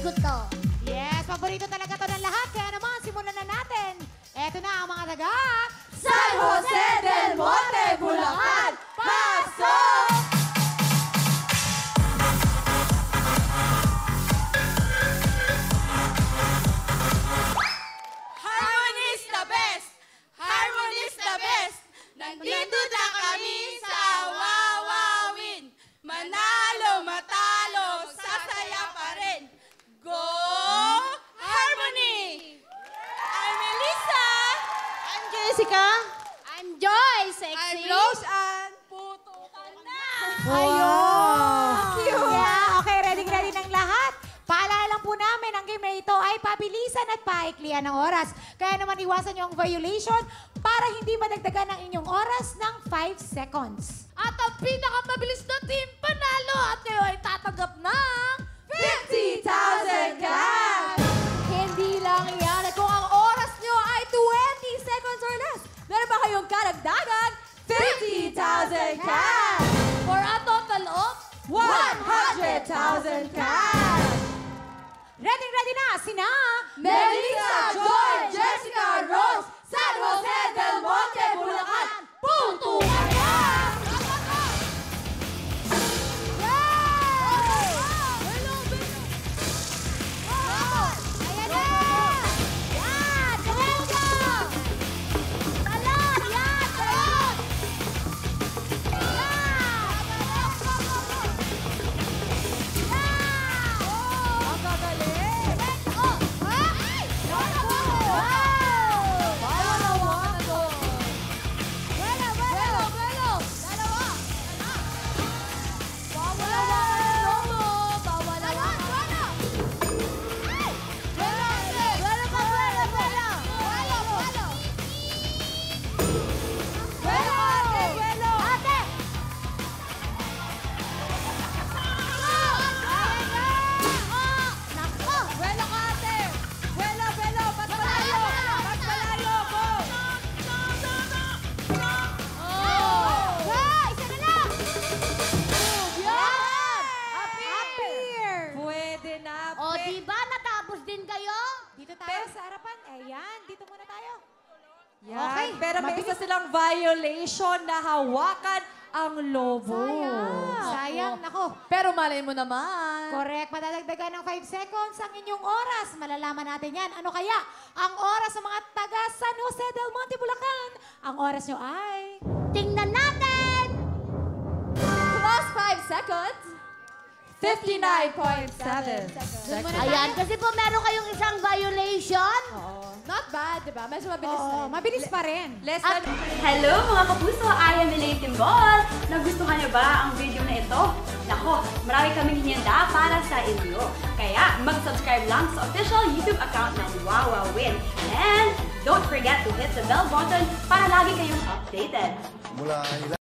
good to. Yes, paborito talaga to ng lahat. Kaya naman, simulan na natin. Eto na ang mga taga... San Jose del Monte, Bulacan! Pasok! Harmony is the best! Harmony is the best! Nandito na kami sa Wawawin! Manalo, matalo, sasaya pa rin! Go Harmony! I'm Melissa! I'm Jessica. I'm Joy, sexy. I'm Rose Ann! Puto ka na! Ayun! Cute! Yeah, okay, ready ng lahat. Paalala lang po namin, ang game na ito ay pabilisan at paiklian ng oras. Kaya naman iwasan niyo ang violation para hindi madagdagan ang inyong oras ng 5 seconds. At ang pinakamabilis na team panalo at kayo ay tatanggap ng 50,000 cash! Hindi lang yan. Kung ang oras nyo ay 20 seconds or less, meron ba kayong karagdagan 50,000 cash! for a total of 100,000 cash! Ready na sina... Melissa, Joy, Jessica, Rose, San Jose del Monte, Bulacan! Punto ka na! Ayan na! Yan! Diretso! Talon! Yan! Talon! Ang gagaling! Oh! Ay! Wow! Dalawa na doon! Buelo! Dalawa! Bawal lobo! Bawal Buelo! Ay! Buelo ka! Buelo! Ate! Nako! Buelo ka, ate! Buelo! Mas malayo! Go! Isa na lang! Yan! Appear! Pwede na. O, diba natapos din kayo? Dito tayo Pero- sa harapan. Ayan, dito muna tayo. Yan. Okay, Pero may mabilis. isa silang violation na hawakan ang lobo. Sayang, nako. Pero malay mo naman. Correct. Madadagdagan ng 5 seconds ang inyong oras. Malalaman natin yan. Ano kaya ang oras ng mga taga San Jose del Monte, Bulacan? Ang oras nyo ay... Tingnan natin! Plus 5 seconds. 59.7. Ayan, kasi po meron kayong isang violation. Not bad, di ba? Medyo mabilis Oo, mabilis pa rin. Less than... Hello mga kapuso! I am Elaine Timbol! Nagustuhan niyo ba ang video na ito? Nako, marami kaming hinihanda para sa inyo. Kaya mag-subscribe lang sa official YouTube account ng Wawawin. And don't forget to hit the bell button para lagi kayong updated.